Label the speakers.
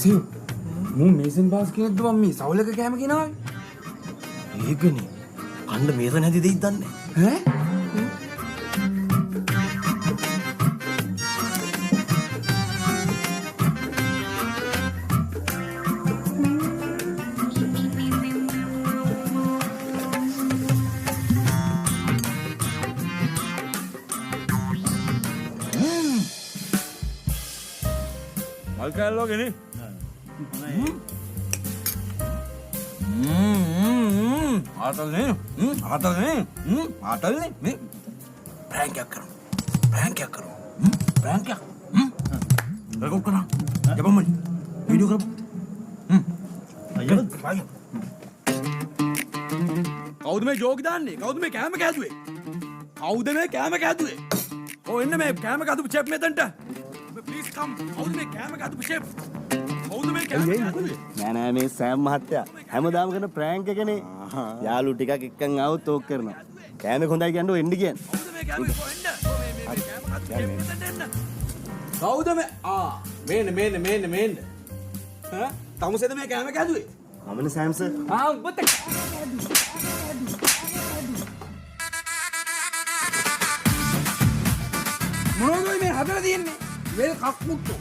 Speaker 1: බසියු මම මේසන් බාස් කෙනෙක්ද මම මේ සවලක කෑම ගෙනාවේ.
Speaker 2: ඒකනේ. කන්න මේසන් හැදි දෙයිද දන්නේ.
Speaker 1: ඈ?
Speaker 3: මල් කෑල්ලෝ ගෙනේ. ආතල්නේ. ආතල්නේ. ආතල්නේ. මේ ප්‍රෑන්ක් එකක් කරමු. ප්‍රෑන්ක් එකක් කරමු. ප්‍රෑන්ක් එකක්. රෙකෝඩ් කරා. යපම්මනි. වීඩියෝ කරමු. අයියෝ. කවුද මේ ජෝක් දාන්නේ? කවුද මේ කෑම කෑදුවේ? කවුද මේ කෑම කෑදුවේ? ඔව් එන්න මේ කෑම කෑදු චෙප් මෙතනට. Please come. කවුද මේ කෑම කෑදු චෙප්? කවුද මේ කෑම කෑදුවේ?
Speaker 2: නෑ මේ සෑම් මහත්තයා හැමදාම කරන ප්‍රෑන්ක් එකනේ. යාළු ටිකක් එක්කන් ආවොත් ඕක් කරනවා. කෑමක් හොඳයි කියන්නේ එන්න කියන්නේ.
Speaker 3: කවුද මේ කෑම කොහෙන්ද? මේ කෑම කෑදු චෙප් මෙතනට එන්න. කවුද මේ මේන්න. ඈ? තමුසෙද මේ කෑම කෑදුවේ?
Speaker 2: මමනේ සෑම් සර්.
Speaker 3: උඹට මොනවද මේ හදලා තියෙන්නේ? වෙල් කක්මුට්ටෝ.